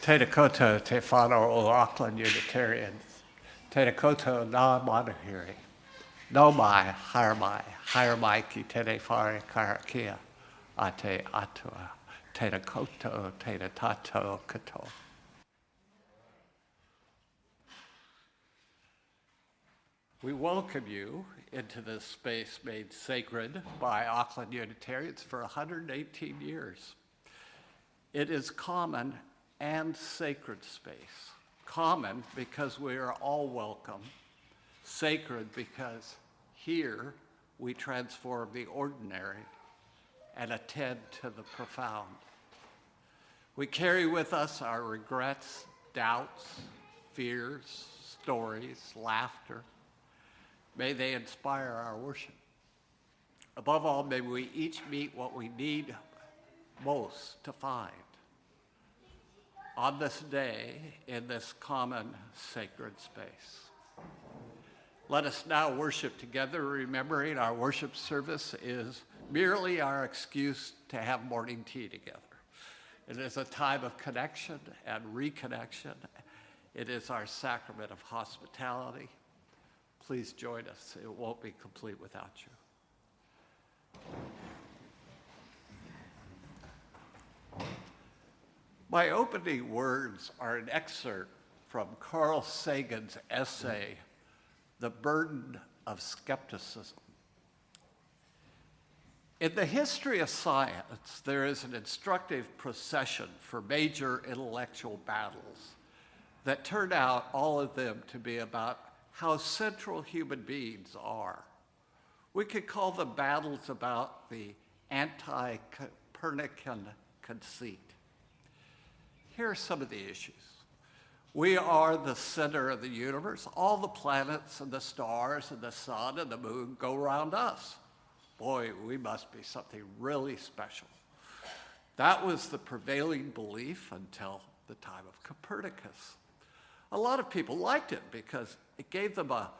Tēnā koutou te whānau o Auckland Unitarian. Tēnā koutou nā manuhiri. No mai, haere mai ki tēnei whare karakia a te atua. Tēnā koutou, tēnā tātou katoa. We welcome you into this space made sacred by Auckland Unitarians for 118 years. It is common and sacred space. Common because we are all welcome. Sacred because here we transform the ordinary and attend to the profound. We carry with us our regrets, doubts, fears, stories, laughter. May they inspire our worship. Above all, may we each meet what we need most to find. On this day, in this common sacred space. Let us now worship together, remembering our worship service is merely our excuse to have morning tea together. It is a time of connection and reconnection. It is our sacrament of hospitality. Please join us. It won't be complete without you. My opening words are an excerpt from Carl Sagan's essay, The Burden of Skepticism. In the history of science, there is an instructive procession for major intellectual battles that turn out, all of them, to be about how central human beings are. We could call them battles about the anti-Copernican conceit. Here are some of the issues. We are the center of the universe. All the planets and the stars and the sun and the moon go around us. Boy, we must be something really special. That was the prevailing belief until the time of Copernicus. A lot of people liked it because it gave them a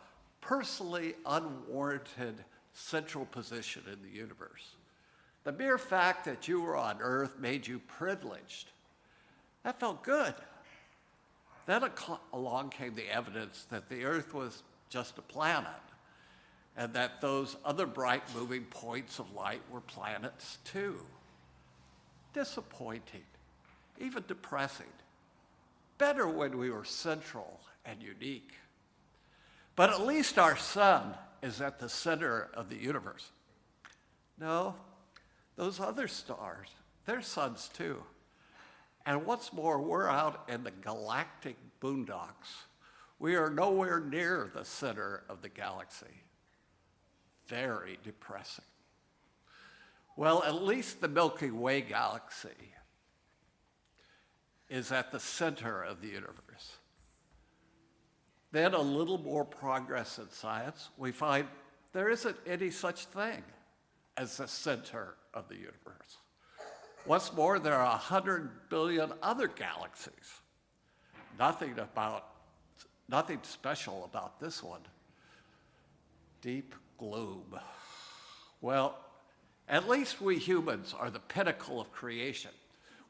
personally unwarranted central position in the universe. The mere fact that you were on Earth made you privileged. That felt good. Then along came the evidence that the Earth was just a planet and that those other bright moving points of light were planets too. Disappointing, even depressing. Better when we were central and unique. But at least our sun is at the center of the universe. No, those other stars, they're suns too. And what's more, we're out in the galactic boondocks. We are nowhere near the center of the galaxy. Very depressing. Well, at least the Milky Way galaxy is at the center of the universe. Then a little more progress in science, we find there isn't any such thing as the center of the universe. What's more, there are 100 billion other galaxies. Nothing special about this one. Deep gloom. Well, at least we humans are the pinnacle of creation.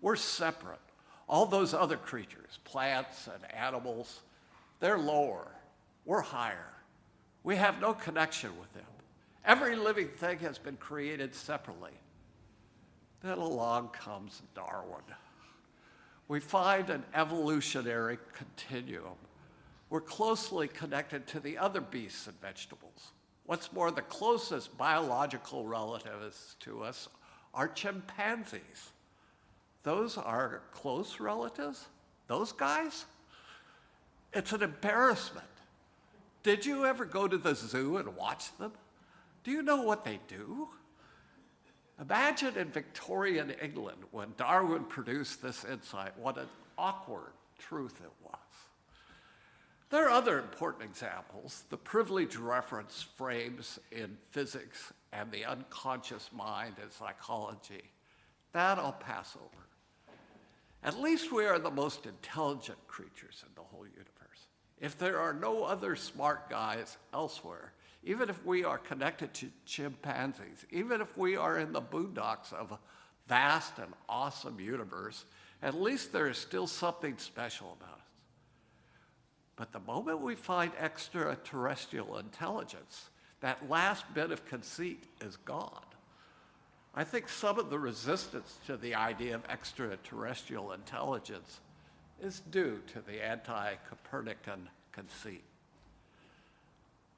We're separate. All those other creatures, plants and animals, they're lower. We're higher. We have no connection with them. Every living thing has been created separately. Then along comes Darwin. We find an evolutionary continuum. We're closely connected to the other beasts and vegetables. What's more, the closest biological relatives to us are chimpanzees. Those are close relatives? Those guys? It's an embarrassment. Did you ever go to the zoo and watch them? Do you know what they do? Imagine in Victorian England when Darwin produced this insight, what an awkward truth it was. There are other important examples. The privilege reference frames in physics and the unconscious mind in psychology. That I'll pass over. At least we are the most intelligent creatures in the whole universe. If there are no other smart guys elsewhere, even if we are connected to chimpanzees, even if we are in the boondocks of a vast and awesome universe, at least there is still something special about us. But the moment we find extraterrestrial intelligence, that last bit of conceit is gone. I think some of the resistance to the idea of extraterrestrial intelligence is due to the anti-Copernican conceit.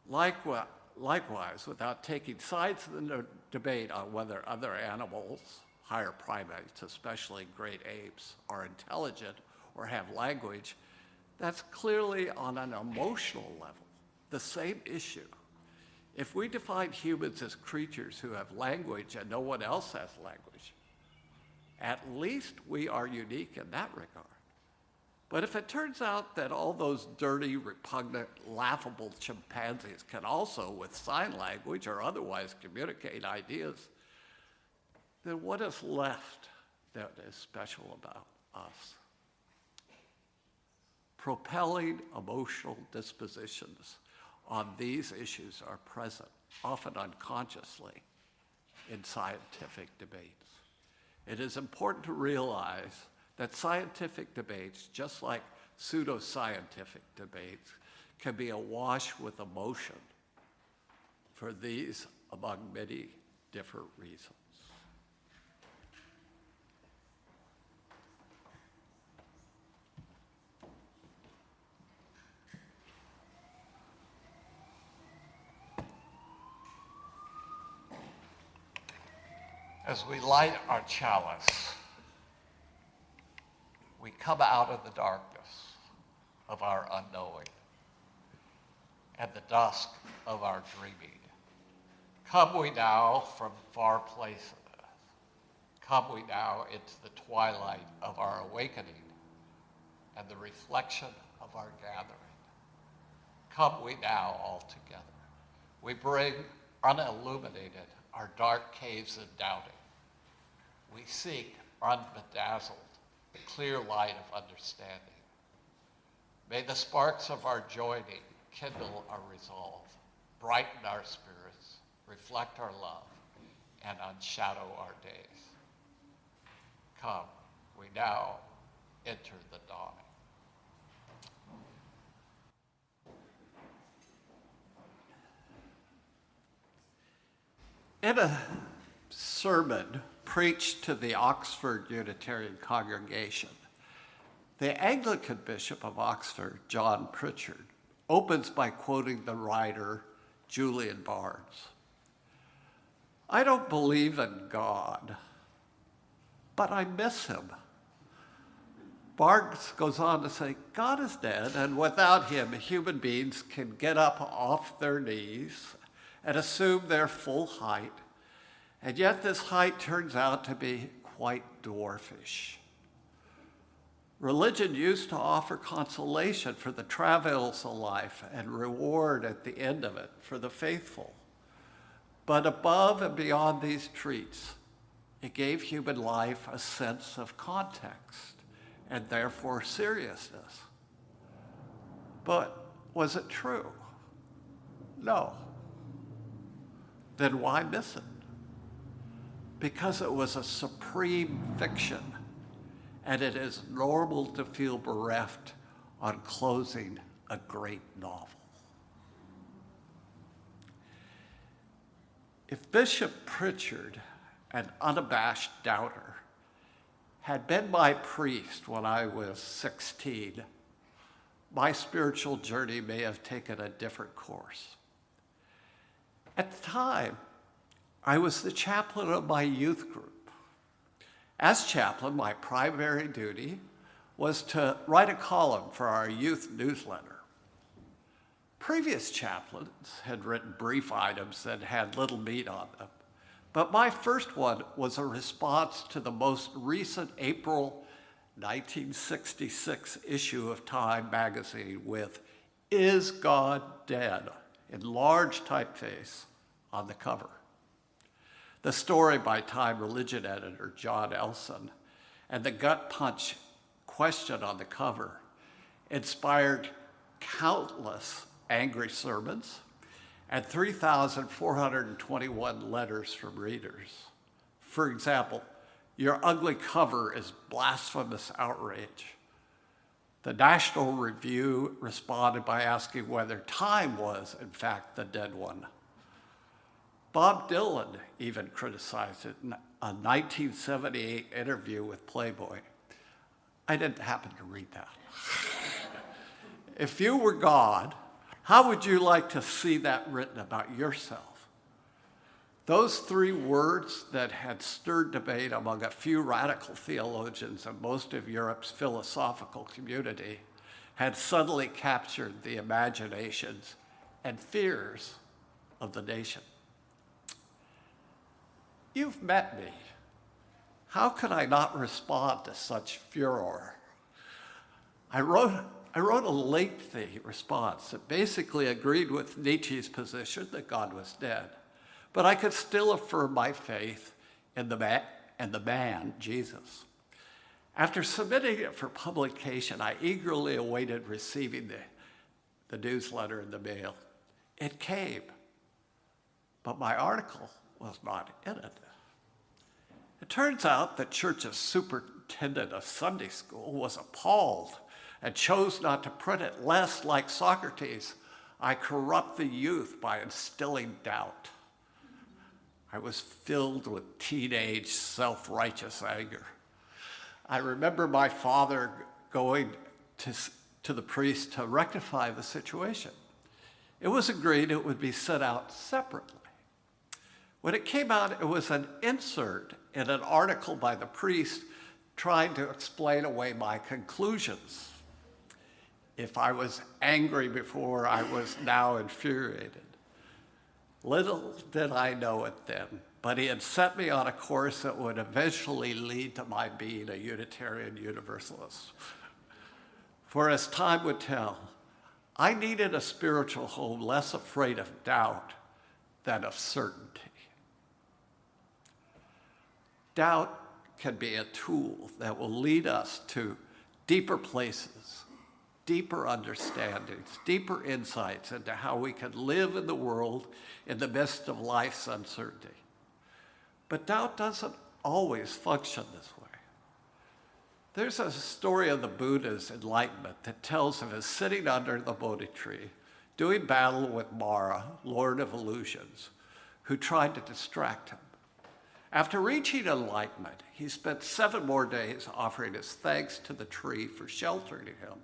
Likewise, without taking sides in the debate on whether other animals, higher primates, especially great apes, are intelligent or have language, that's clearly on an emotional level the same issue. If we define humans as creatures who have language and no one else has language, at least we are unique in that regard. But if it turns out that all those dirty, repugnant, laughable chimpanzees can also, with sign language or otherwise, communicate ideas, then what is left that is special about us? Propelling emotional dispositions on these issues are present, often unconsciously, in scientific debates. It is important to realize that scientific debates, just like pseudoscientific debates, can be awash with emotion for these, among many different reasons. As we light our chalice, we come out of the darkness of our unknowing and the dusk of our dreaming. Come we now from far places. Come we now into the twilight of our awakening and the reflection of our gathering. Come we now all together. We bring unilluminated our dark caves of doubting. We seek unbedazzled the clear light of understanding. May the sparks of our joining kindle our resolve, brighten our spirits, reflect our love, and unshadow our days. Come, we now enter the dawning. In a sermon preached to the Oxford Unitarian congregation, the Anglican Bishop of Oxford, John Pritchard, opens by quoting the writer Julian Barnes. "I don't believe in God, but I miss him." Barnes goes on to say, "God is dead, and without him, human beings can get up off their knees and assume their full height, and yet this height turns out to be quite dwarfish. Religion used to offer consolation for the travails of life and reward at the end of it for the faithful. But above and beyond these treats, it gave human life a sense of context and therefore seriousness. But was it true? No. Then why miss it? Because it was a supreme fiction, and it is normal to feel bereft on closing a great novel." If Bishop Pritchard, an unabashed doubter, had been my priest when I was 16, my spiritual journey may have taken a different course. At the time, I was the chaplain of my youth group. As chaplain, my primary duty was to write a column for our youth newsletter. Previous chaplains had written brief items that had little meat on them, but my first one was a response to the most recent April 1966 issue of Time magazine with "Is God Dead?" in large typeface on the cover. The story by Time religion editor John Elson and the gut punch question on the cover inspired countless angry sermons and 3,421 letters from readers. For example, Your ugly cover is blasphemous outrage. The National Review responded by asking whether time was, in fact, the dead one. Bob Dylan even criticized it in a 1978 interview with Playboy. I didn't happen to read that. If you were God, how would you like to see that written about yourself? Those three words that had stirred debate among a few radical theologians and most of Europe's philosophical community had suddenly captured the imaginations and fears of the nation. You've met me. How could I not respond to such furor? I wrote a lengthy response that basically agreed with Nietzsche's position that God was dead, but I could still affirm my faith in the man, Jesus. After submitting it for publication, I eagerly awaited receiving the newsletter in the mail. It came, but my article was not in it. It turns out the church's superintendent of Sunday school was appalled and chose not to print it, lest, like Socrates, I corrupt the youth by instilling doubt. I was filled with teenage self-righteous anger. I remember my father going to the priest to rectify the situation. It was agreed it would be sent out separately. When it came out, it was an insert in an article by the priest trying to explain away my conclusions. If I was angry before, I was now infuriated. Little did I know it then, but he had set me on a course that would eventually lead to my being a Unitarian Universalist. For as time would tell, I needed a spiritual home less afraid of doubt than of certainty. Doubt can be a tool that will lead us to deeper places, deeper understandings, deeper insights into how we can live in the world in the midst of life's uncertainty. But doubt doesn't always function this way. There's a story of the Buddha's enlightenment that tells of his sitting under the Bodhi tree, doing battle with Mara, Lord of Illusions, who tried to distract him. After reaching enlightenment, he spent 7 more days offering his thanks to the tree for sheltering him.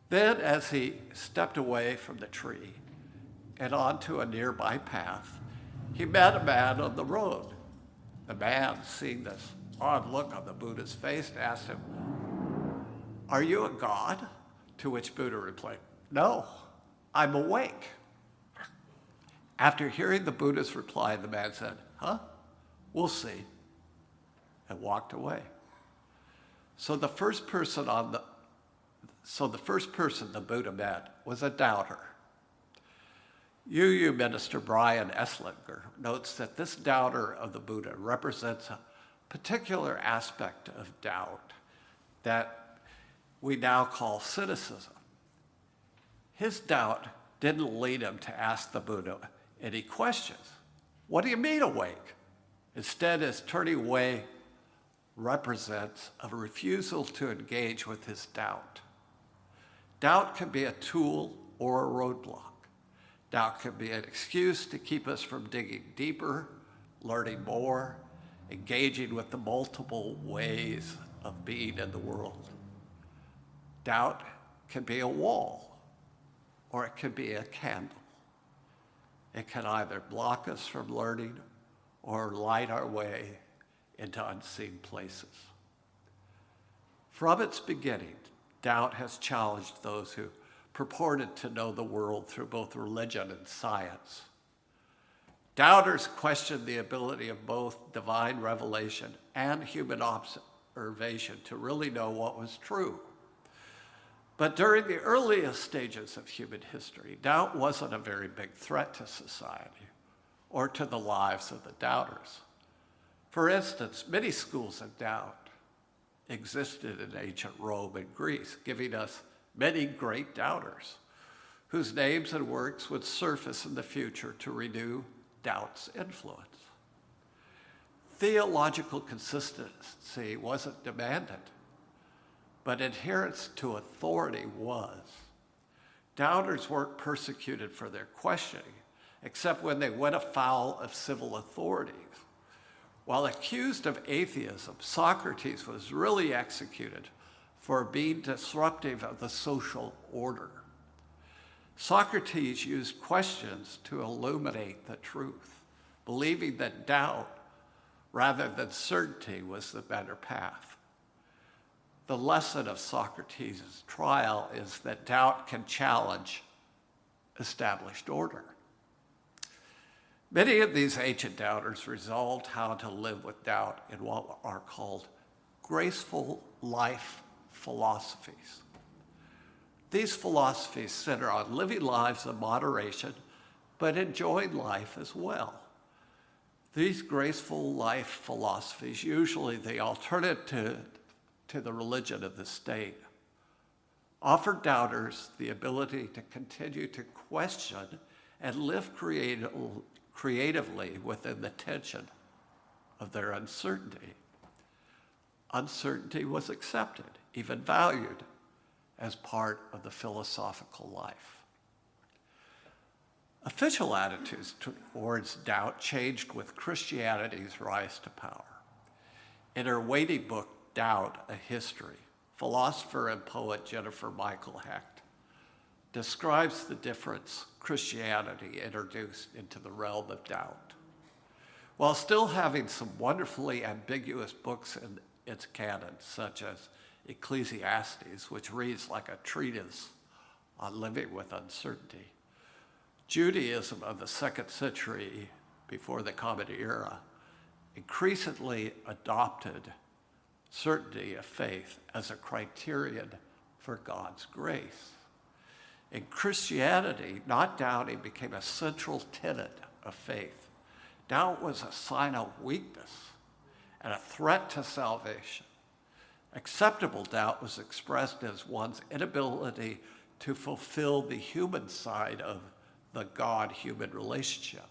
Then, as he stepped away from the tree and onto a nearby path, he met a man on the road. The man, seeing this odd look on the Buddha's face, asked him, "Are you a god?" To which Buddha replied, "No, I'm awake." After hearing the Buddha's reply, the man said, "Huh? We'll see," and walked away. So the first person the Buddha met was a doubter. UU minister Brian Esslinger notes that this doubter of the Buddha represents a particular aspect of doubt that we now call cynicism. His doubt didn't lead him to ask the Buddha any questions. What do you mean awake? Instead, his turning away represents a refusal to engage with his doubt. Doubt can be a tool or a roadblock. Doubt can be an excuse to keep us from digging deeper, learning more, engaging with the multiple ways of being in the world. Doubt can be a wall, or it can be a candle. It can either block us from learning or light our way into unseen places. From its beginning, doubt has challenged those who purported to know the world through both religion and science. Doubters questioned the ability of both divine revelation and human observation to really know what was true. But during the earliest stages of human history, doubt wasn't a very big threat to society or to the lives of the doubters. For instance, many schools of doubt existed in ancient Rome and Greece, giving us many great doubters whose names and works would surface in the future to renew doubt's influence. Theological consistency wasn't demanded, but adherence to authority was. Doubters weren't persecuted for their questioning, except when they went afoul of civil authorities. While accused of atheism, Socrates was really executed for being disruptive of the social order. Socrates used questions to illuminate the truth, believing that doubt rather than certainty was the better path. The lesson of Socrates' trial is that doubt can challenge established order. Many of these ancient doubters resolved how to live with doubt in what are called graceful life philosophies. These philosophies center on living lives of moderation, but enjoying life as well. These graceful life philosophies, usually the alternative to the religion of the state, offer doubters the ability to continue to question and live creatively within the tension of their uncertainty. Uncertainty was accepted, even valued, as part of the philosophical life. Official attitudes towards doubt changed with Christianity's rise to power. In her weighty book, Doubt, A History, philosopher and poet Jennifer Michael Hecht describes the difference Christianity introduced into the realm of doubt. While still having some wonderfully ambiguous books in its canon, such as Ecclesiastes, which reads like a treatise on living with uncertainty, Judaism of the 2nd century before the Common Era increasingly adopted certainty of faith as a criterion for God's grace. In Christianity, not doubting became a central tenet of faith. Doubt was a sign of weakness and a threat to salvation. Acceptable doubt was expressed as one's inability to fulfill the human side of the God-human relationship.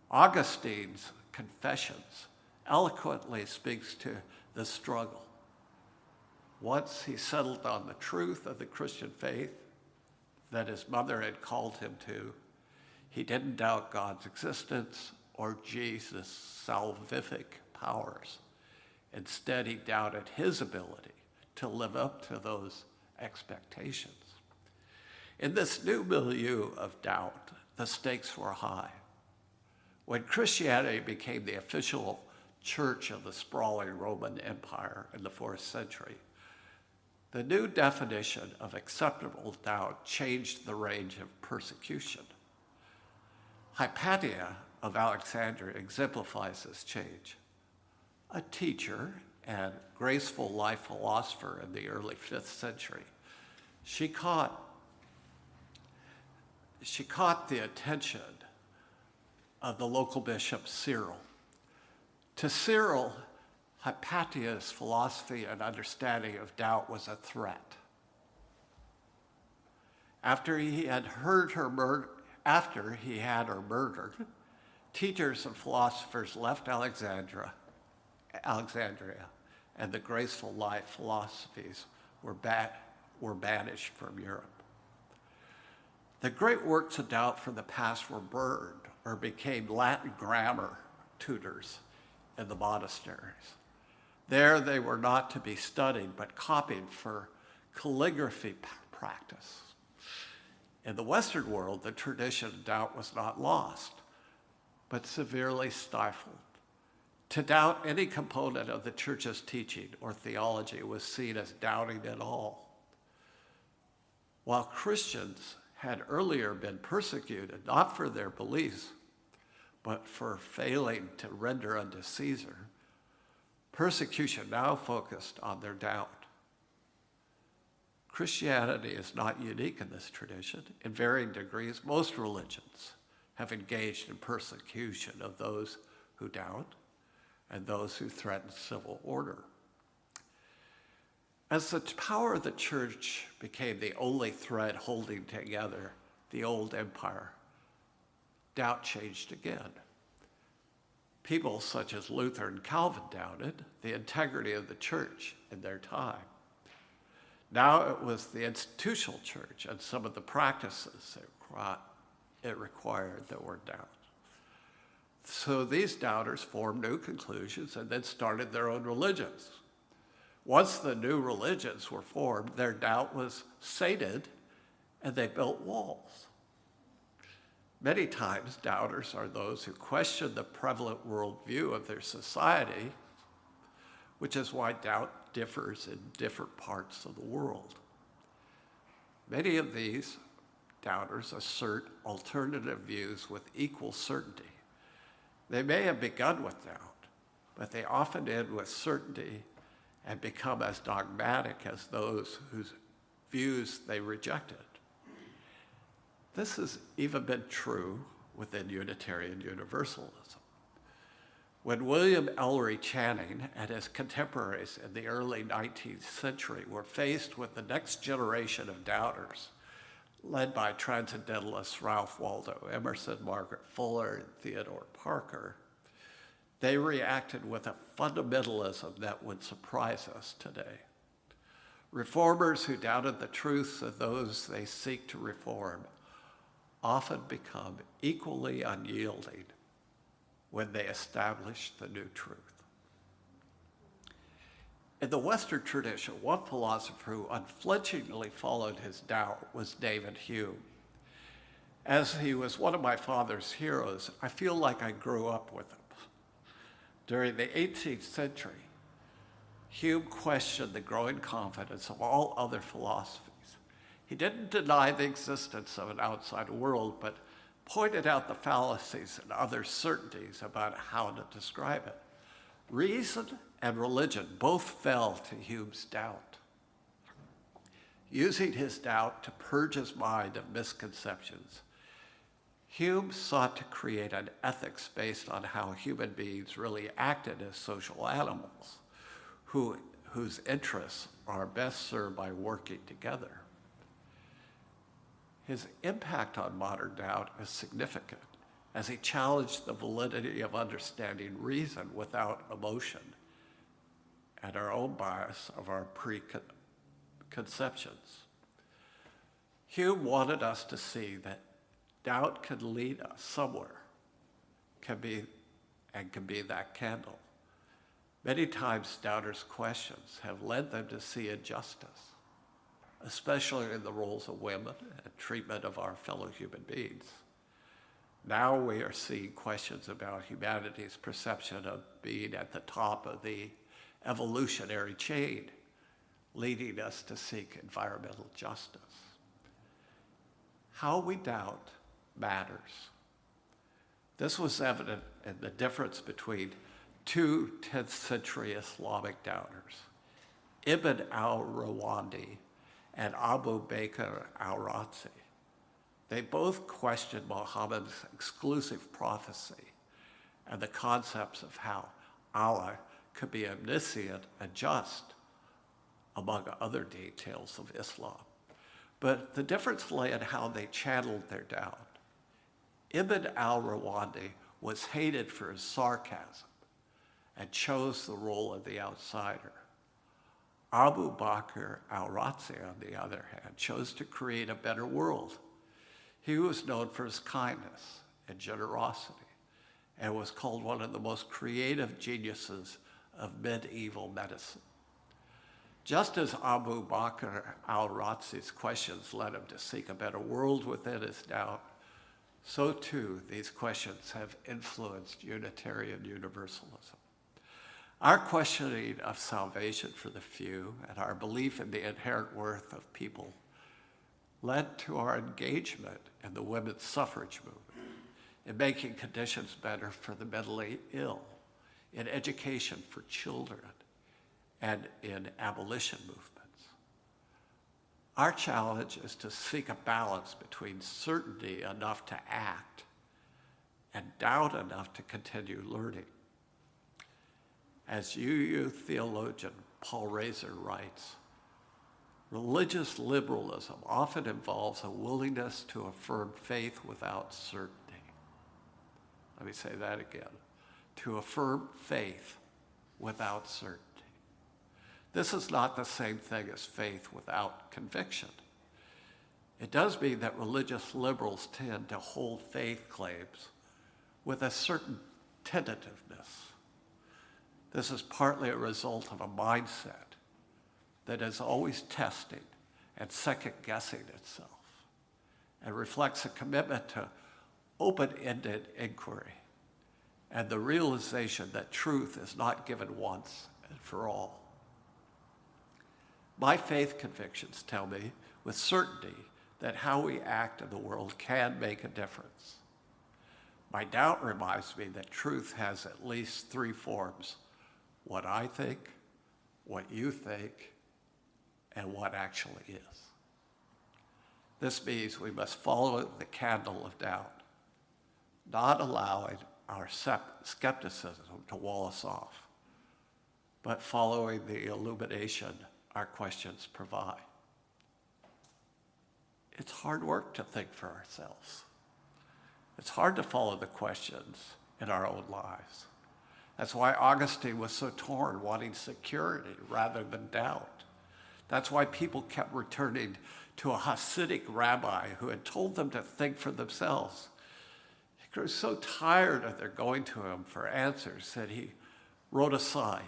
Augustine's Confessions eloquently speaks to the struggle. Once he settled on the truth of the Christian faith that his mother had called him to, he didn't doubt God's existence or Jesus' salvific powers. Instead, he doubted his ability to live up to those expectations. In this new milieu of doubt, the stakes were high. When Christianity became the official church of the sprawling Roman Empire in the 4th century, the new definition of acceptable doubt changed the range of persecution. Hypatia of Alexandria exemplifies this change. A teacher and graceful life philosopher in the early 5th century, she caught the attention of the local bishop Cyril. To Cyril, Hypatia's philosophy and understanding of doubt was a threat. After he had her murdered, teachers and philosophers left Alexandria, and the graceful life philosophies were banished from Europe. The great works of doubt from the past were burned or became Latin grammar tutors in the monasteries. There they were not to be studied, but copied for calligraphy practice. In the Western world, the tradition of doubt was not lost, but severely stifled. To doubt any component of the church's teaching or theology was seen as doubting it all. While Christians had earlier been persecuted, not for their beliefs, but for failing to render unto Caesar, persecution now focused on their doubt. Christianity is not unique in this tradition. In varying degrees, most religions have engaged in persecution of those who doubt and those who threaten civil order. As the power of the church became the only thread holding together the old empire, doubt changed again. People such as Luther and Calvin doubted the integrity of the church in their time. Now it was the institutional church and some of the practices it required that were doubted. So these doubters formed new conclusions and then started their own religions. Once the new religions were formed, their doubt was sated and they built walls. Many times, doubters are those who question the prevalent worldview of their society, which is why doubt differs in different parts of the world. Many of these doubters assert alternative views with equal certainty. They may have begun with doubt, but they often end with certainty and become as dogmatic as those whose views they rejected. This has even been true within Unitarian Universalism. When William Ellery Channing and his contemporaries in the early 19th century were faced with the next generation of doubters, led by transcendentalists Ralph Waldo Emerson, Margaret Fuller, and Theodore Parker, they reacted with a fundamentalism that would surprise us today. Reformers who doubted the truths of those they seek to reform often become equally unyielding when they establish the new truth. In the Western tradition, one philosopher who unflinchingly followed his doubt was David Hume. As he was one of my father's heroes, I feel like I grew up with him. During the 18th century, Hume questioned the growing confidence of all other philosophies. He didn't deny the existence of an outside world, but pointed out the fallacies and other certainties about how to describe it. Reason and religion both fell to Hume's doubt. Using his doubt to purge his mind of misconceptions, Hume sought to create an ethics based on how human beings really acted as social animals, whose interests are best served by working together. His impact on modern doubt is significant, as he challenged the validity of understanding reason without emotion and our own bias of our preconceptions. Hume wanted us to see that doubt can lead us somewhere, can be that candle. Many times, doubters' questions have led them to see injustice, especially in the roles of women and treatment of our fellow human beings. Now we are seeing questions about humanity's perception of being at the top of the evolutionary chain, leading us to seek environmental justice. How we doubt matters. This was evident in the difference between two 10th century Islamic doubters, Ibn al-Rawandi and Abu Bakr al-Razi. They both questioned Muhammad's exclusive prophecy and the concepts of how Allah could be omniscient and just, among other details of Islam. But the difference lay in how they channeled their doubt. Ibn al-Rawandi was hated for his sarcasm and chose the role of the outsider. Abu Bakr al-Razi, on the other hand, chose to create a better world. He was known for his kindness and generosity and was called one of the most creative geniuses of medieval medicine. Just as Abu Bakr al-Razi's questions led him to seek a better world within his doubt, so too these questions have influenced Unitarian Universalism. Our questioning of salvation for the few and our belief in the inherent worth of people led to our engagement in the women's suffrage movement, in making conditions better for the mentally ill, in education for children, and in abolition movements. Our challenge is to seek a balance between certainty enough to act and doubt enough to continue learning. As UU theologian Paul Razor writes, religious liberalism often involves a willingness to affirm faith without certainty. Let me say that again. to affirm faith without certainty. This is not the same thing as faith without conviction. It does mean that religious liberals tend to hold faith claims with a certain tentativeness. This is partly a result of a mindset that is always testing and second-guessing itself, and reflects a commitment to open-ended inquiry and the realization that truth is not given once and for all. My faith convictions tell me with certainty that how we act in the world can make a difference. My doubt reminds me that truth has at least three forms: what I think, what you think, and what actually is. This means we must follow the candle of doubt, not allowing our skepticism to wall us off, but following the illumination our questions provide. It's hard work to think for ourselves. It's hard to follow the questions in our own lives. That's why Augustine was so torn, wanting security rather than doubt. That's why people kept returning to a Hasidic rabbi who had told them to think for themselves. He grew so tired of their going to him for answers that he wrote a sign: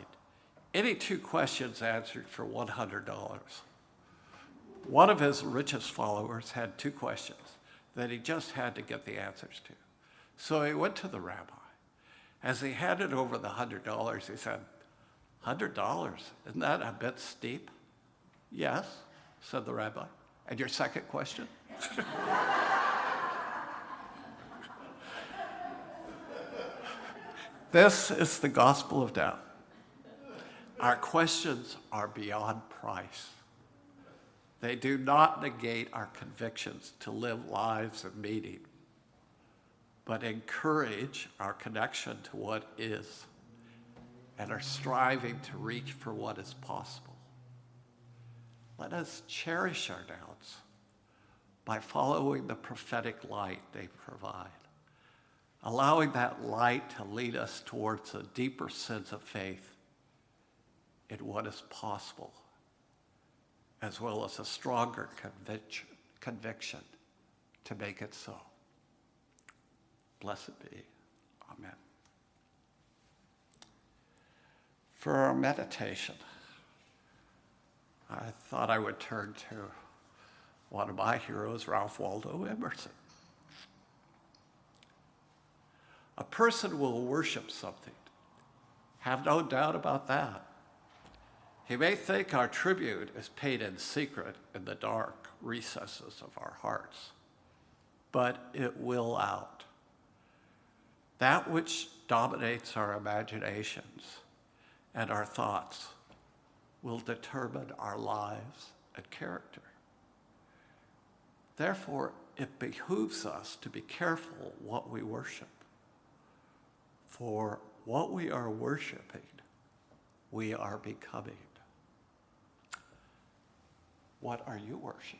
any two questions answered for $100. One of his richest followers had two questions that he just had to get the answers to. So he went to the rabbi. As he handed over the $100, he said, $100? Isn't that a bit steep? Yes, said the rabbi. And your second question? This is the gospel of doubt. Our questions are beyond price. They do not negate our convictions to live lives of meaning, but encourage our connection to what is and our striving to reach for what is possible. Let us cherish our doubts by following the prophetic light they provide, allowing that light to lead us towards a deeper sense of faith in what is possible, as well as a stronger conviction to make it so. Blessed be. Amen. For our meditation, I thought I would turn to one of my heroes, Ralph Waldo Emerson. A person will worship something. Have no doubt about that. He may think our tribute is paid in secret in the dark recesses of our hearts, but it will out. That which dominates our imaginations and our thoughts will determine our lives and character. Therefore, it behooves us to be careful what we worship. For what we are worshiping, we are becoming. What are you worshiping?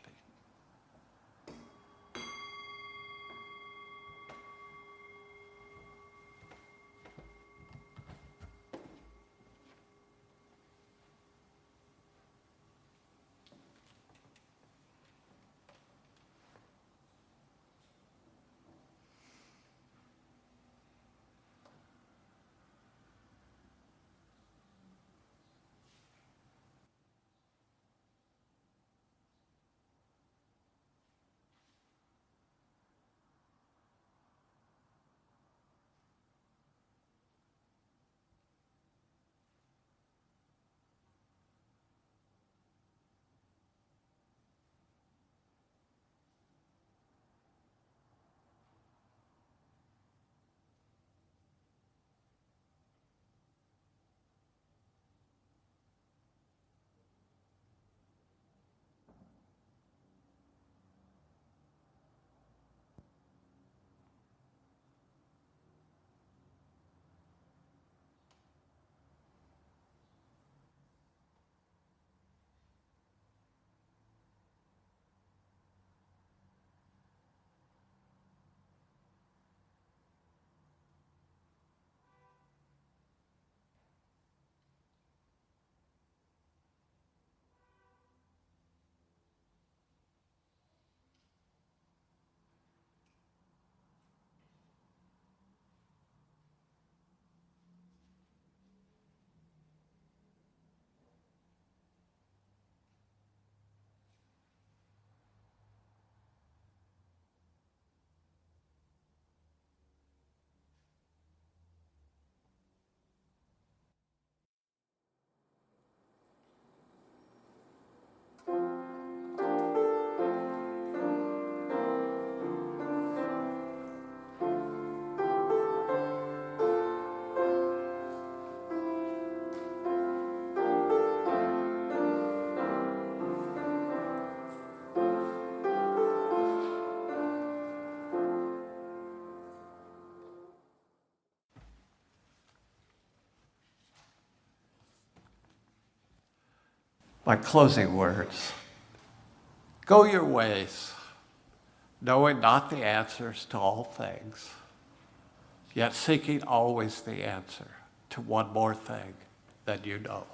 My closing words. Go your ways, knowing not the answers to all things, yet seeking always the answer to one more thing that you know.